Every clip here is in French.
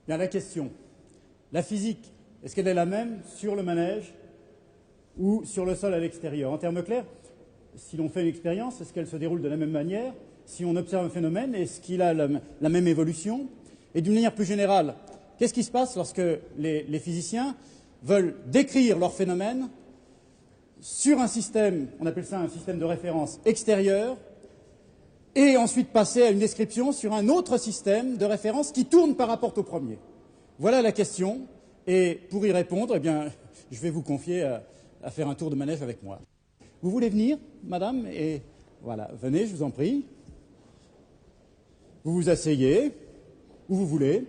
Bien, la question. La physique, est-ce qu'elle est la même sur le manège ou sur le sol à l'extérieur? En termes clairs, si l'on fait une expérience, est-ce qu'elle se déroule de la même manière? Si on observe un phénomène, est-ce qu'il a la même évolution? Et d'une manière plus générale, qu'est-ce qui se passe lorsque les physiciens veulent décrire leur phénomène sur un système, on appelle ça un système de référence extérieur, et ensuite passer à une description sur un autre système de référence qui tourne par rapport au premier? Voilà la question, et pour y répondre, eh bien, je vais vous confier à faire un tour de manège avec moi. Vous voulez venir, madame? Et voilà, venez, je vous en prie. Vous vous asseyez, où vous voulez.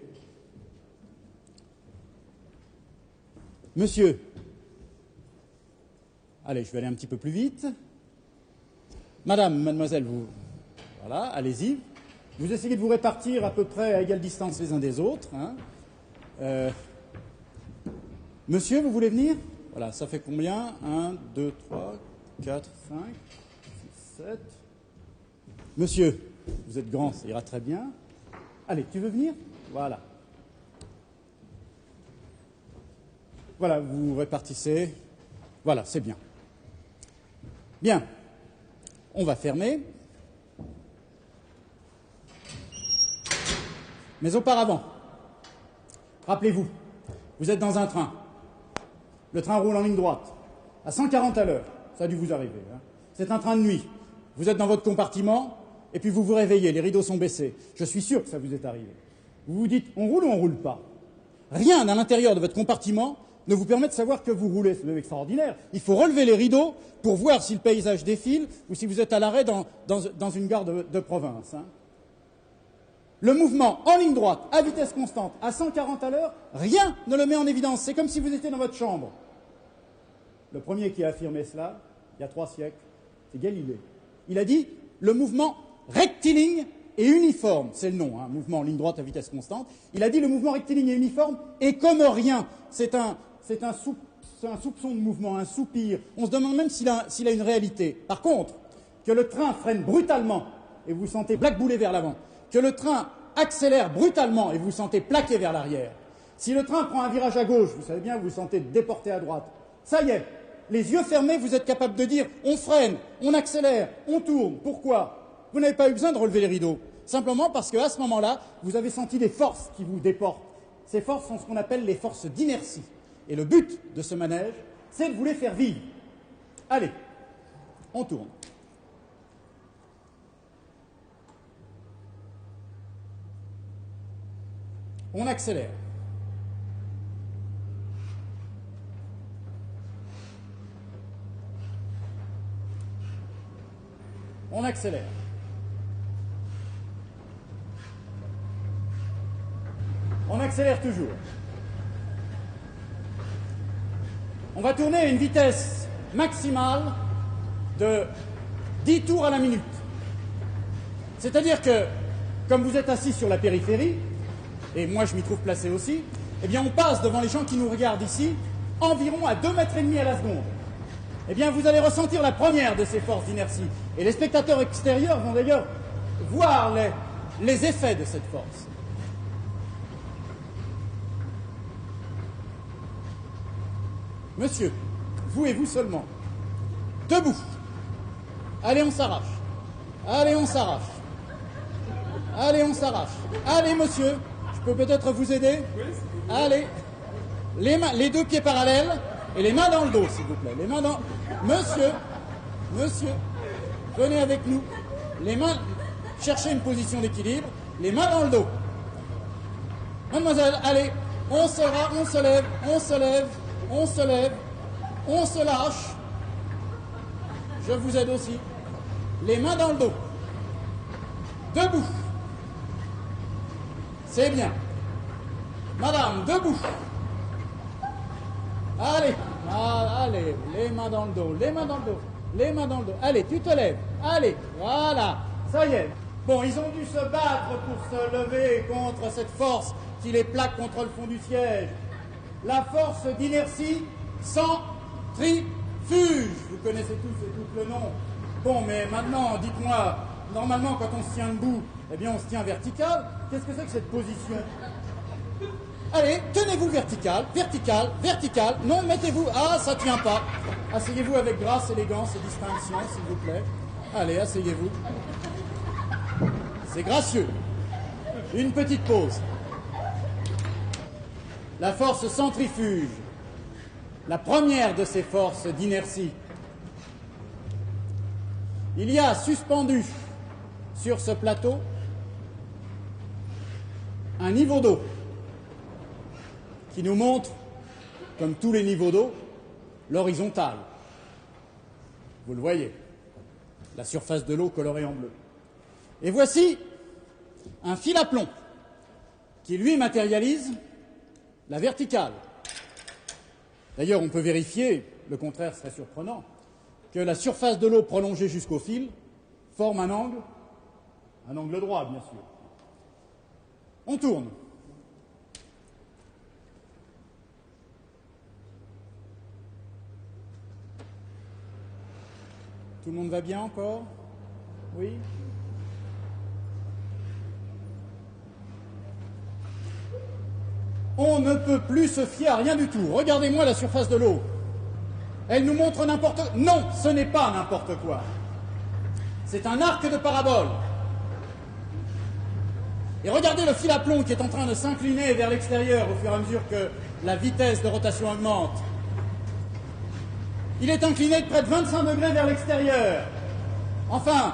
Monsieur, allez, je vais aller un petit peu plus vite. Madame, mademoiselle, vous... Voilà, allez-y. Vous essayez de vous répartir à peu près à égale distance les uns des autres. Hein. Monsieur, vous voulez venir? Voilà, ça fait combien? 1, 2, 3, 4, 5, 6, 7. Monsieur, vous êtes grand, ça ira très bien. Allez, tu veux venir? Voilà. Voilà, vous vous répartissez. Voilà, c'est bien. Bien, on va fermer. Mais auparavant, rappelez-vous, vous êtes dans un train. Le train roule en ligne droite, à 140 à l'heure. Ça a dû vous arriver. Hein. C'est un train de nuit. Vous êtes dans votre compartiment, et puis vous vous réveillez, les rideaux sont baissés. Je suis sûr que ça vous est arrivé. Vous vous dites, on roule ou on roule pas? Rien à l'intérieur de votre compartiment ne vous permet de savoir que vous roulez. C'est extraordinaire. Il faut relever les rideaux pour voir si le paysage défile ou si vous êtes à l'arrêt dans une gare de province. Hein. Le mouvement en ligne droite, à vitesse constante, à 140 à l'heure, rien ne le met en évidence. C'est comme si vous étiez dans votre chambre. Le premier qui a affirmé cela, il y a 3 siècles, c'est Galilée. Il a dit le mouvement rectiligne et uniforme, c'est le nom, hein, mouvement en ligne droite à vitesse constante. Il a dit le mouvement rectiligne et uniforme est comme rien. C'est un soupçon de mouvement, un soupir. On se demande même s'il a une réalité. Par contre, que le train freine brutalement et vous sentez blackbouler vers l'avant, que le train accélère brutalement et vous sentez plaqué vers l'arrière, si le train prend un virage à gauche, vous savez bien, vous vous sentez déporté à droite, ça y est, les yeux fermés, vous êtes capable de dire on freine, on accélère, on tourne. Pourquoi? Vous n'avez pas eu besoin de relever les rideaux. Simplement parce qu'à ce moment-là, vous avez senti des forces qui vous déportent. Ces forces sont ce qu'on appelle les forces d'inertie. Et le but de ce manège, c'est de vous les faire vivre. Allez, on tourne. On accélère. On accélère. On accélère toujours. On va tourner à une vitesse maximale de 10 tours à la minute. C'est-à-dire que, comme vous êtes assis sur la périphérie, et moi je m'y trouve placé aussi, eh bien on passe devant les gens qui nous regardent ici environ à 2,5 mètres à la seconde. Eh bien vous allez ressentir la première de ces forces d'inertie. Et les spectateurs extérieurs vont d'ailleurs voir les effets de cette force. Monsieur, vous et vous seulement. Debout. Allez, on s'arrache. Allez, on s'arrache. Allez, on s'arrache. Allez, monsieur, je peux peut-être vous aider? Allez. Les 2 pieds parallèles et les mains dans le dos, s'il vous plaît. Les mains dans... Monsieur, venez avec nous. Les mains... Cherchez une position d'équilibre. Les mains dans le dos. Mademoiselle, allez. On se lève, on se lève. On se lève, on se lâche. Je vous aide aussi. Les mains dans le dos. Debout. C'est bien. Madame, debout. Allez, allez, les mains dans le dos, les mains dans le dos, les mains dans le dos. Allez, tu te lèves. Allez, voilà. Ça y est. Bon, ils ont dû se battre pour se lever contre cette force qui les plaque contre le fond du siège. La force d'inertie centrifuge. Vous connaissez tous et toutes le nom. Bon, mais maintenant, dites-moi, normalement, quand on se tient debout, eh bien, on se tient vertical. Qu'est-ce que c'est que cette position? Allez, tenez-vous vertical, vertical, vertical. Non, mettez-vous. Ah, ça tient pas. Asseyez-vous avec grâce, élégance et distinction, s'il vous plaît. Allez, asseyez-vous. C'est gracieux. Une petite pause. La force centrifuge, la première de ces forces d'inertie. Il y a suspendu sur ce plateau un niveau d'eau qui nous montre, comme tous les niveaux d'eau, l'horizontale. Vous le voyez, la surface de l'eau colorée en bleu. Et voici un fil à plomb qui, lui, matérialise la verticale. D'ailleurs, on peut vérifier, le contraire serait surprenant, que la surface de l'eau prolongée jusqu'au fil forme un angle droit, bien sûr. On tourne. Tout le monde va bien encore? Oui? On ne peut plus se fier à rien du tout. Regardez-moi la surface de l'eau. Elle nous montre n'importe quoi. Non, ce n'est pas n'importe quoi. C'est un arc de parabole. Et regardez le fil à plomb qui est en train de s'incliner vers l'extérieur au fur et à mesure que la vitesse de rotation augmente. Il est incliné de près de 25 degrés vers l'extérieur. Enfin,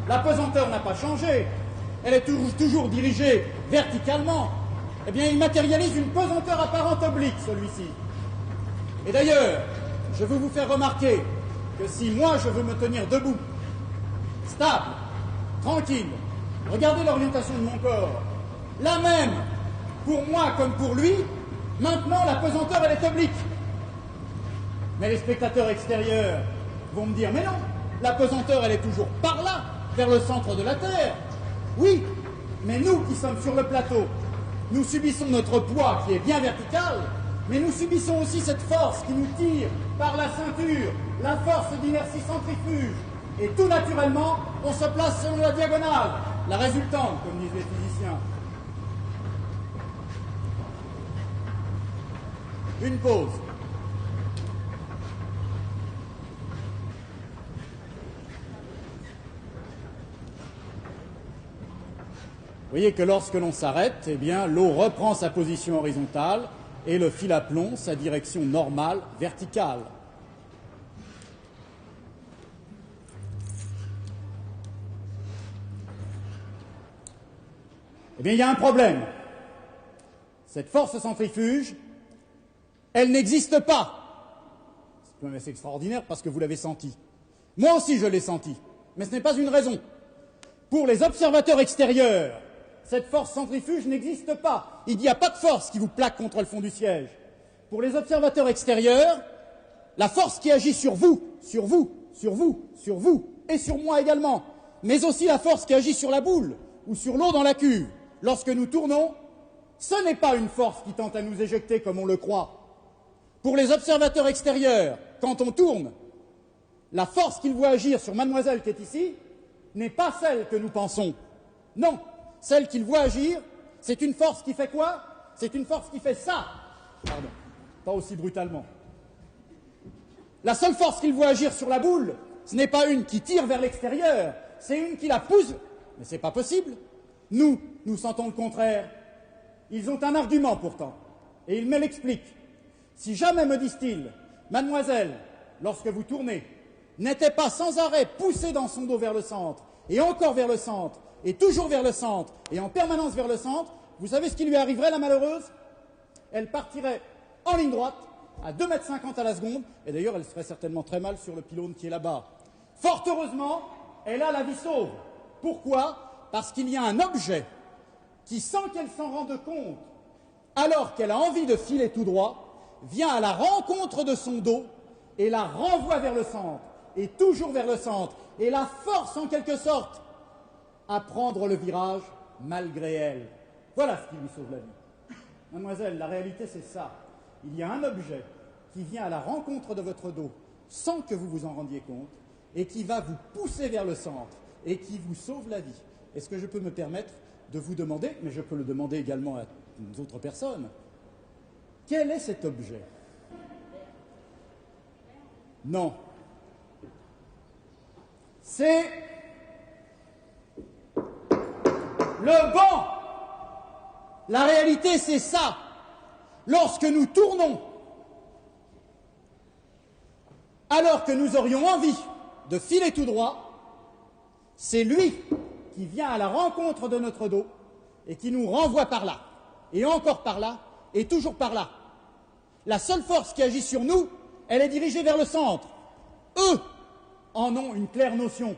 la pesanteur n'a pas changé. Elle est toujours dirigée verticalement. Eh bien, il matérialise une pesanteur apparente oblique, celui-ci. Et d'ailleurs, je veux vous faire remarquer que si moi je veux me tenir debout, stable, tranquille, regardez l'orientation de mon corps, la même pour moi comme pour lui, maintenant la pesanteur elle est oblique. Mais les spectateurs extérieurs vont me dire, mais non, la pesanteur elle est toujours par là, vers le centre de la Terre. Oui, mais nous qui sommes sur le plateau, nous subissons notre poids qui est bien vertical, mais nous subissons aussi cette force qui nous tire par la ceinture, la force d'inertie centrifuge. Et tout naturellement, on se place selon la diagonale, la résultante, comme disent les physiciens. Une pause. Vous voyez que lorsque l'on s'arrête, eh bien, l'eau reprend sa position horizontale et le fil à plomb sa direction normale verticale. Eh bien, il y a un problème. Cette force centrifuge, elle n'existe pas. C'est extraordinaire parce que vous l'avez senti. Moi aussi, je l'ai senti. Mais ce n'est pas une raison. Pour les observateurs extérieurs, cette force centrifuge n'existe pas. Il n'y a pas de force qui vous plaque contre le fond du siège. Pour les observateurs extérieurs, la force qui agit sur vous, sur vous, sur vous, sur vous, et sur moi également, mais aussi la force qui agit sur la boule ou sur l'eau dans la cuve, lorsque nous tournons, ce n'est pas une force qui tente à nous éjecter comme on le croit. Pour les observateurs extérieurs, quand on tourne, la force qu'ils voient agir sur mademoiselle qui est ici n'est pas celle que nous pensons. Non, celle qu'ils voient agir, c'est une force qui fait quoi? C'est une force qui fait ça. Pardon, pas aussi brutalement. La seule force qu'ils voient agir sur la boule, ce n'est pas une qui tire vers l'extérieur, c'est une qui la pousse. Mais c'est pas possible. Nous sentons le contraire. Ils ont un argument pourtant, et ils me l'expliquent. Si jamais, me disent-ils, mademoiselle, lorsque vous tournez, n'était pas sans arrêt poussée dans son dos vers le centre, et encore vers le centre, et toujours vers le centre, et en permanence vers le centre, vous savez ce qui lui arriverait, la malheureuse? Elle partirait en ligne droite, à 2,50 m à la seconde, et d'ailleurs elle serait certainement très mal sur le pylône qui est là-bas. Fort heureusement, elle a la vie sauve. Pourquoi? Parce qu'il y a un objet qui, sans qu'elle s'en rende compte, alors qu'elle a envie de filer tout droit, vient à la rencontre de son dos et la renvoie vers le centre, et toujours vers le centre, et la force en quelque sorte à prendre le virage malgré elle. Voilà ce qui lui sauve la vie. Mademoiselle, la réalité c'est ça. Il y a un objet qui vient à la rencontre de votre dos sans que vous vous en rendiez compte et qui va vous pousser vers le centre et qui vous sauve la vie. Est-ce que je peux me permettre de vous demander, mais je peux le demander également à d'autres personnes, Quel est cet objet? Non. C'est le banc. La réalité, c'est ça. Lorsque nous tournons, alors que nous aurions envie de filer tout droit, c'est lui qui vient à la rencontre de notre dos et qui nous renvoie par là, et encore par là, et toujours par là. La seule force qui agit sur nous, elle est dirigée vers le centre. Eux en ont une claire notion,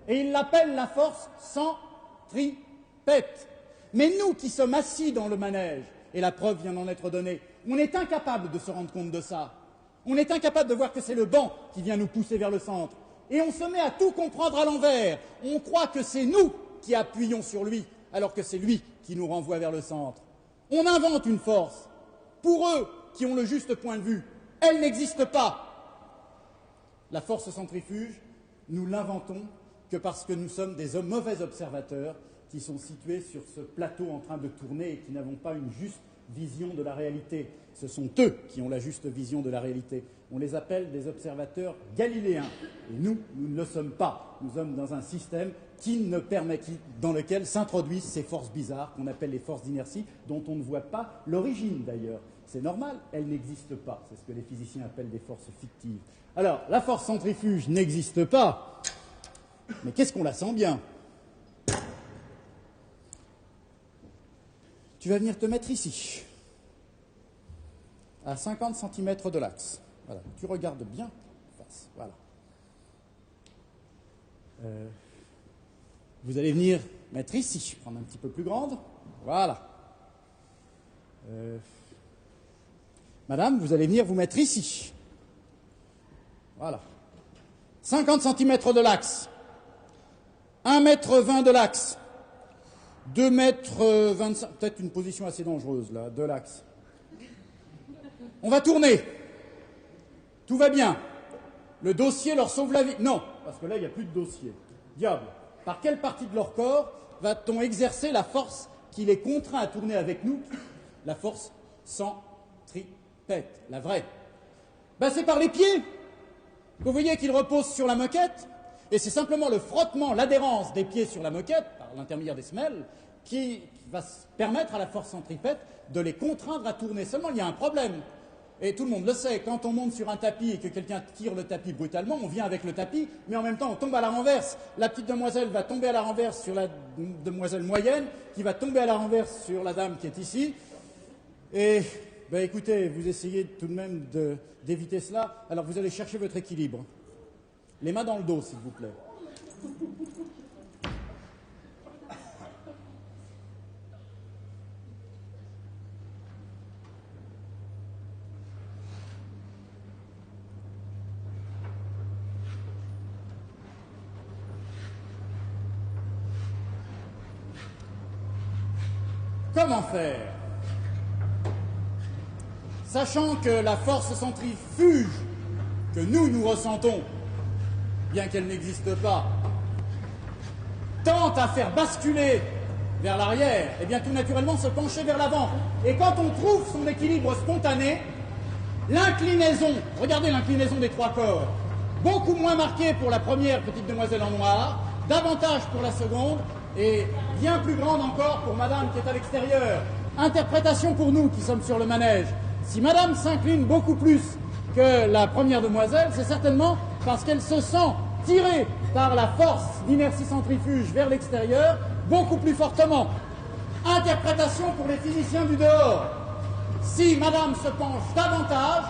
et ils l'appellent la force centripète. Mais nous qui sommes assis dans le manège, et la preuve vient d'en être donnée, on est incapable de se rendre compte de ça. On est incapable de voir que c'est le banc qui vient nous pousser vers le centre. Et on se met à tout comprendre à l'envers. On croit que c'est nous qui appuyons sur lui, alors que c'est lui qui nous renvoie vers le centre. On invente une force. Pour eux qui ont le juste point de vue, elle n'existe pas. La force centrifuge, nous l'inventons que parce que nous sommes des mauvais observateurs qui sont situés sur ce plateau en train de tourner et qui n'avons pas une juste vision de la réalité. Ce sont eux qui ont la juste vision de la réalité. On les appelle des observateurs galiléens. Et nous, nous ne le sommes pas. Nous sommes dans un système dans lequel s'introduisent ces forces bizarres qu'on appelle les forces d'inertie, dont on ne voit pas l'origine d'ailleurs. C'est normal, elles n'existent pas. C'est ce que les physiciens appellent des forces fictives. Alors, la force centrifuge n'existe pas, mais qu'est-ce qu'on la sent bien? Tu vas venir te mettre ici, à 50 cm de l'axe. Voilà, tu regardes bien en face. Voilà. Vous allez venir mettre ici, prendre un petit peu plus grande. Voilà. Madame, vous allez venir vous mettre ici. Voilà. 50 cm de l'axe. 1,20 m de l'axe. 2,25 m, peut-être une position assez dangereuse, là, de l'axe. On va tourner. Tout va bien. Le dossier leur sauve la vie. Non, parce que là, il n'y a plus de dossier. Diable, par quelle partie de leur corps va-t-on exercer la force qui les contraint à tourner avec nous? La force centripète, la vraie. Ben, c'est par les pieds. Vous voyez qu'ils reposent sur la moquette, et c'est simplement le frottement, l'adhérence des pieds sur la moquette, par l'intermédiaire des semelles, qui va permettre à la force centripète de les contraindre à tourner. Seulement, il y a un problème. Et tout le monde le sait, quand on monte sur un tapis et que quelqu'un tire le tapis brutalement, on vient avec le tapis, mais en même temps on tombe à la renverse. La petite demoiselle va tomber à la renverse sur la demoiselle moyenne, qui va tomber à la renverse sur la dame qui est ici. Et, ben écoutez, vous essayez tout de même d'éviter cela, alors vous allez chercher votre équilibre. Les mains dans le dos, s'il vous plaît. Comment faire? Sachant que la force centrifuge que nous ressentons, bien qu'elle n'existe pas, tente à faire basculer vers l'arrière, et bien tout naturellement se pencher vers l'avant. Et quand on trouve son équilibre spontané, l'inclinaison, regardez l'inclinaison des trois corps, beaucoup moins marquée pour la première petite demoiselle en noir, davantage pour la seconde, et bien plus grande encore pour madame qui est à l'extérieur. Interprétation pour nous qui sommes sur le manège. Si madame s'incline beaucoup plus que la première demoiselle, c'est certainement parce qu'elle se sent tirée par la force d'inertie centrifuge vers l'extérieur beaucoup plus fortement. Interprétation pour les physiciens du dehors. Si madame se penche davantage,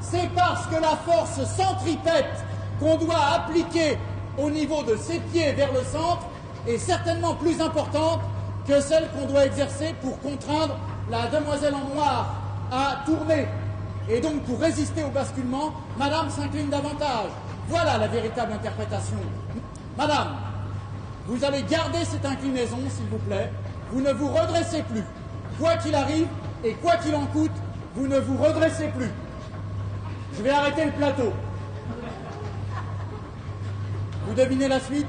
c'est parce que la force centripète qu'on doit appliquer au niveau de ses pieds vers le centre est certainement plus importante que celle qu'on doit exercer pour contraindre la demoiselle en noir à tourner. Et donc, pour résister au basculement, madame s'incline davantage. Voilà la véritable interprétation. Madame, vous allez garder cette inclinaison, s'il vous plaît. Vous ne vous redressez plus. Quoi qu'il arrive, et quoi qu'il en coûte, vous ne vous redressez plus. Je vais arrêter le plateau. Vous devinez la suite?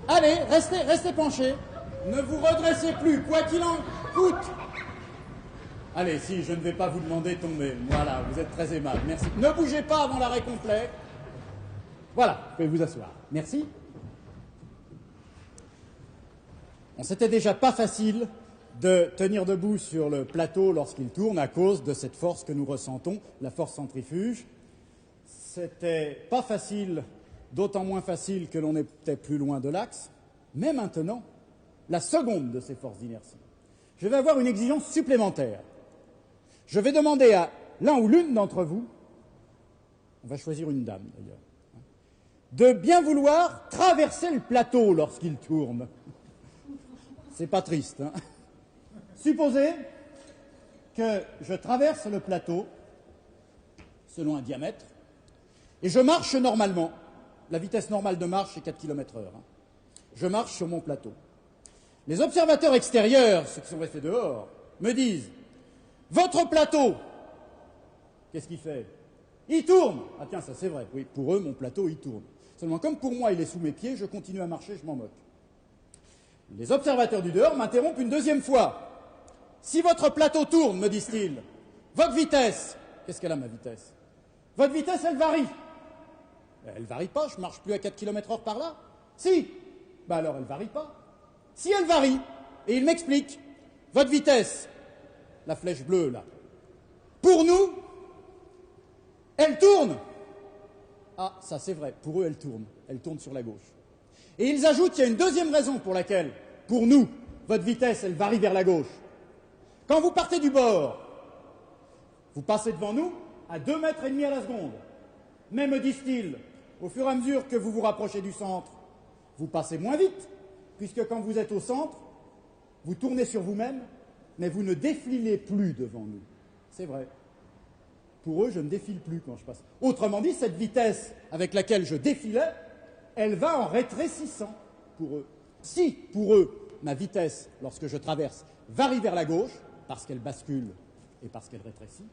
Allez, restez penchés. Ne vous redressez plus, quoi qu'il en coûte. Allez, si, je ne vais pas vous demander de tomber. Voilà, vous êtes très aimable. Merci. Ne bougez pas avant l'arrêt complet. Voilà, vous pouvez vous asseoir. Merci. Bon, c'était déjà pas facile de tenir debout sur le plateau lorsqu'il tourne à cause de cette force que nous ressentons, la force centrifuge. C'était pas facile, d'autant moins facile que l'on était plus loin de l'axe. Mais maintenant, la seconde de ces forces d'inertie, je vais avoir une exigence supplémentaire. Je vais demander à l'un ou l'une d'entre vous, on va choisir une dame d'ailleurs, de bien vouloir traverser le plateau lorsqu'il tourne. C'est pas triste, hein. Supposez que je traverse le plateau selon un diamètre et je marche normalement. La vitesse normale de marche est 4 km/h. Je marche sur mon plateau. Les observateurs extérieurs, ceux qui sont restés dehors, me disent « Votre plateau !» Qu'est-ce qu'il fait? Il tourne. Ah tiens, ça c'est vrai. Oui, pour eux, mon plateau, il tourne. Seulement, comme pour moi, il est sous mes pieds, je continue à marcher, je m'en moque. Les observateurs du dehors m'interrompent une deuxième fois. « Si votre plateau tourne, me disent-ils, votre vitesse... » Qu'est-ce qu'elle a, ma vitesse? Votre vitesse, elle varie. Elle varie pas, je marche plus à 4 km/h par là. Si. Ben alors, elle varie pas. Si elle varie, et il m'explique, votre vitesse, la flèche bleue là, pour nous, elle tourne. Ah, ça c'est vrai, pour eux elle tourne sur la gauche. Et ils ajoutent qu'il y a une deuxième raison pour laquelle, pour nous, votre vitesse, elle varie vers la gauche. Quand vous partez du bord, vous passez devant nous à 2,5 mètres à la seconde. Mais, me disent-ils, au fur et à mesure que vous vous rapprochez du centre, vous passez moins vite, puisque quand vous êtes au centre, vous tournez sur vous-même, mais vous ne défilez plus devant nous. C'est vrai. Pour eux, je ne défile plus quand je passe. Autrement dit, cette vitesse avec laquelle je défilais, elle va en rétrécissant pour eux. Si, pour eux, ma vitesse, lorsque je traverse, varie vers la gauche, parce qu'elle bascule et parce qu'elle rétrécit,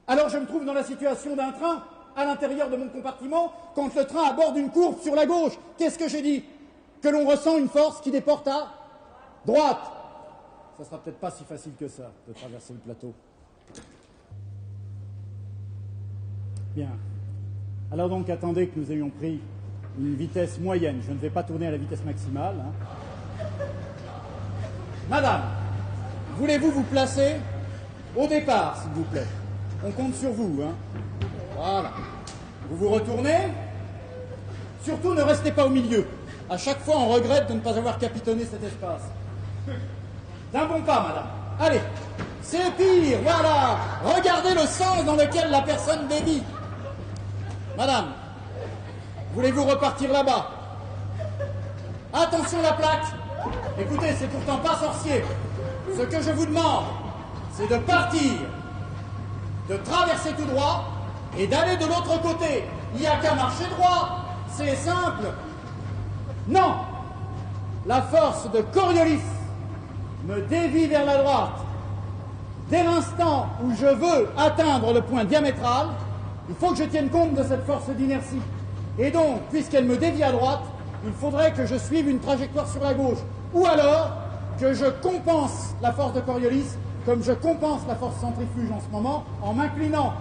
alors je me trouve dans la situation d'un train à l'intérieur de mon compartiment quand le train aborde une courbe sur la gauche. Qu'est-ce que j'ai dit? Que l'on ressent une force qui déporte à droite. Ça sera peut-être pas si facile que ça de traverser le plateau. Bien. Alors donc, attendez que nous ayons pris une vitesse moyenne. Je ne vais pas tourner à la vitesse maximale. Madame, voulez-vous vous placer au départ, s'il vous plaît? On compte sur vous, hein. Voilà. Vous vous retournez. Surtout, ne restez pas au milieu. À chaque fois, on regrette de ne pas avoir capitonné cet espace. D'un bon pas, madame. Allez. C'est pire, voilà. Regardez le sens dans lequel la personne dévie. Madame, voulez-vous repartir là-bas? Attention la plaque. Écoutez, c'est pourtant pas sorcier. Ce que je vous demande, c'est de partir, de traverser tout droit et d'aller de l'autre côté. Il n'y a qu'à marcher droit. C'est simple. Non. La force de Coriolis me dévie vers la droite. Dès l'instant où je veux atteindre le point diamétral, il faut que je tienne compte de cette force d'inertie. Et donc, puisqu'elle me dévie à droite, il faudrait que je suive une trajectoire sur la gauche. Ou alors que je compense la force de Coriolis comme je compense la force centrifuge en ce moment en m'inclinant.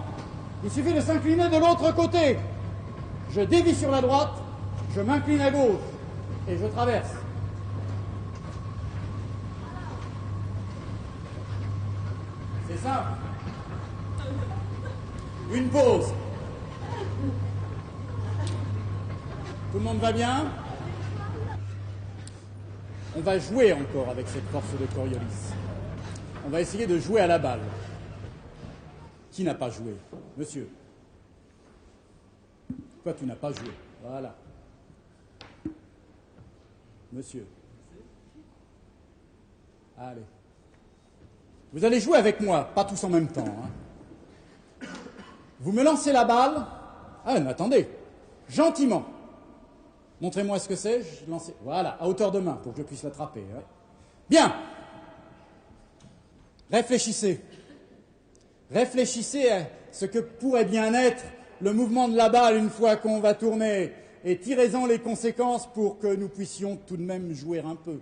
Il suffit de s'incliner de l'autre côté. Je dévie sur la droite, je m'incline à gauche et je traverse. C'est simple. Une pause. Tout le monde va bien? On va jouer encore avec cette force de Coriolis. On va essayer de jouer à la balle. Qui n'a pas joué? Monsieur. Toi, tu n'as pas joué. Voilà. Monsieur. Allez. Vous allez jouer avec moi, pas tous en même temps. Hein. Vous me lancez la balle. Ah, mais attendez. Gentiment. Montrez-moi ce que c'est. Je lance... Voilà, à hauteur de main, pour que je puisse l'attraper. Hein. Bien. Réfléchissez. Réfléchissez à ce que pourrait bien être le mouvement de la balle une fois qu'on va tourner et tirez-en les conséquences pour que nous puissions tout de même jouer un peu.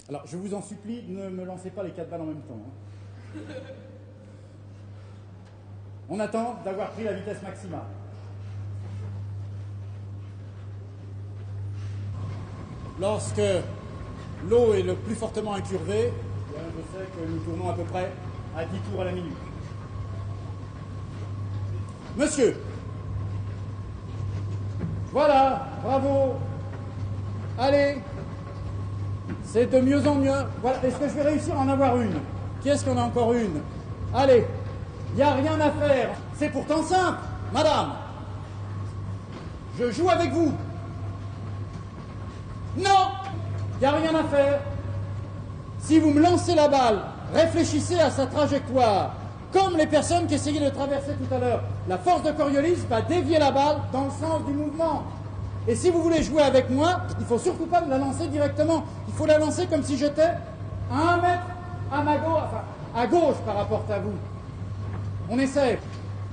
Alors, je vous en supplie, ne me lancez pas les 4 balles en même temps. Hein. On attend d'avoir pris la vitesse maximale. Lorsque l'eau est le plus fortement incurvée, je sais que nous tournons à peu près à 10 tours à la minute. Monsieur, voilà, bravo, allez, c'est de mieux en mieux. Voilà. Est-ce que je vais réussir à en avoir une? Qui est-ce qu'on a encore une? Allez, il n'y a rien à faire, c'est pourtant simple, madame, je joue avec vous. Non, il n'y a rien à faire. Si vous me lancez la balle, réfléchissez à sa trajectoire. Comme les personnes qui essayaient de traverser tout à l'heure, la force de Coriolis va dévier la balle dans le sens du mouvement. Et si vous voulez jouer avec moi, il ne faut surtout pas la lancer directement. Il faut la lancer comme si j'étais à 1 mètre à ma gauche, enfin, à gauche par rapport à vous. On essaie.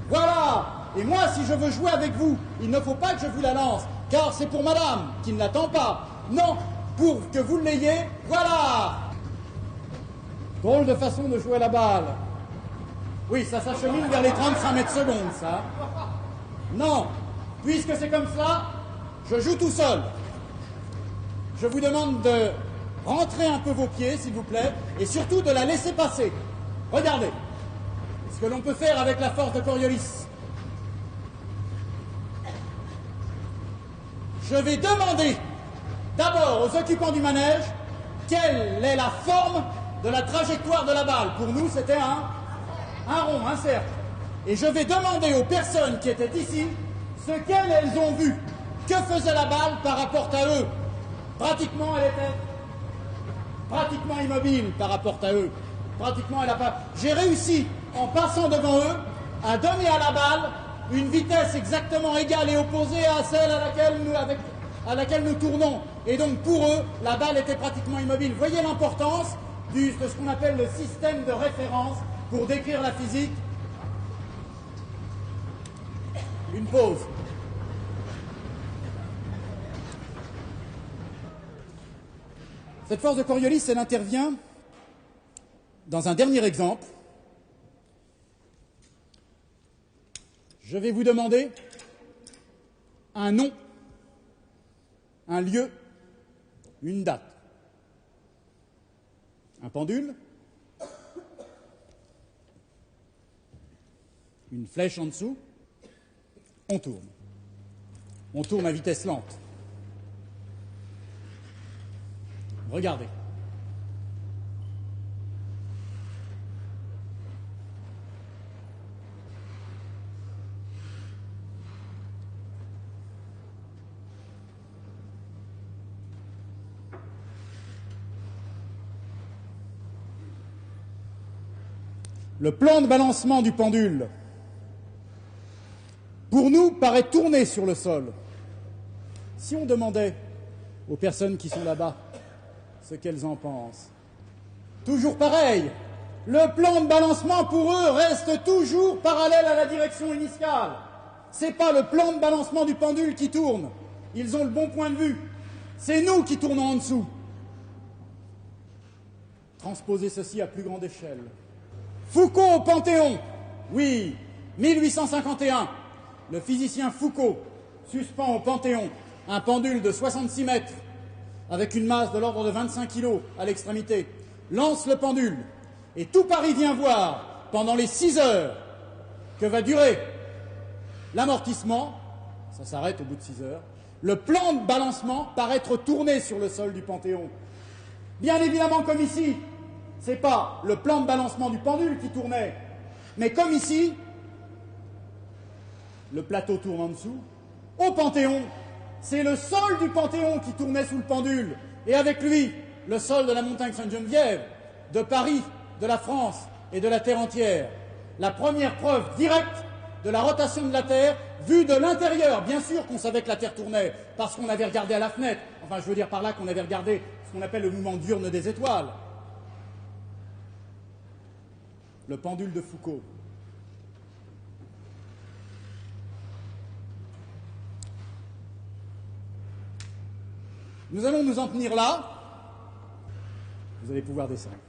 Voilà. Et moi, si je veux jouer avec vous, il ne faut pas que je vous la lance, car c'est pour madame qui ne l'attend pas. Non, pour que vous l'ayez, voilà. Drôle de façon de jouer la balle. Oui, ça s'achemine vers les 35 mètres secondes, ça. Non, puisque c'est comme ça, je joue tout seul. Je vous demande de rentrer un peu vos pieds, s'il vous plaît, et surtout de la laisser passer. Regardez ce que l'on peut faire avec la force de Coriolis. Je vais demander d'abord aux occupants du manège quelle est la forme de la trajectoire de la balle. Pour nous, c'était un rond, un cercle. Et je vais demander aux personnes qui étaient ici ce qu'elles ont vu. Que faisait la balle par rapport à eux? Pratiquement, elle était pratiquement immobile par rapport à eux. Pratiquement, elle n'a pas... J'ai réussi, en passant devant eux, à donner à la balle une vitesse exactement égale et opposée à celle à laquelle nous tournons. Et donc, pour eux, la balle était pratiquement immobile. Voyez l'importance de ce qu'on appelle le système de référence pour décrire la physique. Une pause. Cette force de Coriolis, elle intervient dans un dernier exemple. Je vais vous demander un nom, un lieu, une date. Un pendule, une flèche en dessous, on tourne. On tourne à vitesse lente. Regardez. Le plan de balancement du pendule, pour nous, paraît tourner sur le sol. Si on demandait aux personnes qui sont là-bas ce qu'elles en pensent, toujours pareil, le plan de balancement pour eux reste toujours parallèle à la direction initiale. C'est pas le plan de balancement du pendule qui tourne. Ils ont le bon point de vue. C'est nous qui tournons en dessous. Transposer ceci à plus grande échelle. Foucault au Panthéon, oui, 1851, le physicien Foucault suspend au Panthéon un pendule de 66 mètres avec une masse de l'ordre de 25 kilos à l'extrémité, lance le pendule et tout Paris vient voir pendant les 6 heures que va durer l'amortissement, ça s'arrête au bout de 6 heures, le plan de balancement paraître tourner sur le sol du Panthéon. Bien évidemment comme ici, c'est pas le plan de balancement du pendule qui tournait, mais comme ici, le plateau tourne en dessous. Au Panthéon, c'est le sol du Panthéon qui tournait sous le pendule, et avec lui, le sol de la montagne Sainte-Geneviève, de Paris, de la France et de la Terre entière. La première preuve directe de la rotation de la Terre vue de l'intérieur. Bien sûr qu'on savait que la Terre tournait, parce qu'on avait regardé à la fenêtre. Enfin, je veux dire par là qu'on avait regardé ce qu'on appelle le mouvement diurne des étoiles. Le pendule de Foucault. Nous allons nous en tenir là. vous allez pouvoir descendre.